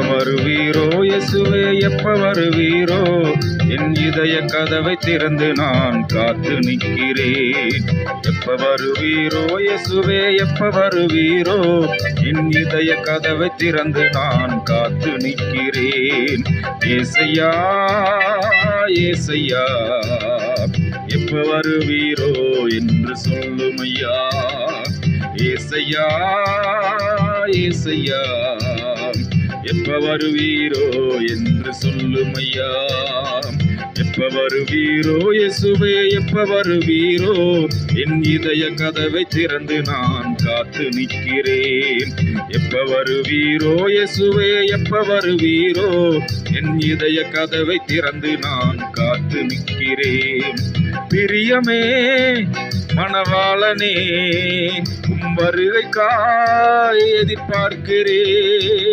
வருவீரோ இயேசுவே, எப்ப வருவீரோ? என் இதய கதவை திறந்து நான் காத்து நிற்கிறேன். எப்ப வருவீரோ இயேசுவே, எப்ப வருவீரோ? என் இதய கதவை திறந்து நான் காத்து நிற்கிறேன். ஏசையா ஏசையா, எப்ப வருவீரோ என்று சொல்லுமையா. ஏசையா ஏசையா, எப்ப வருவீரோ என்று சொல்லுமையா. எப்ப வருவீரோ இயேசுவே, எப்ப வருவீரோ? என் இதய கதவை திறந்து நான் காத்து நிற்கிறேன். எப்ப வருவீரோ இயேசுவே, எப்ப வருவீரோ? என் இதய கதவை திறந்து நான் காத்து நிற்கிறேன். பிரியமே மணவாளனே, உம் வருகைக்காய் எதிர்பார்க்கிறேன்.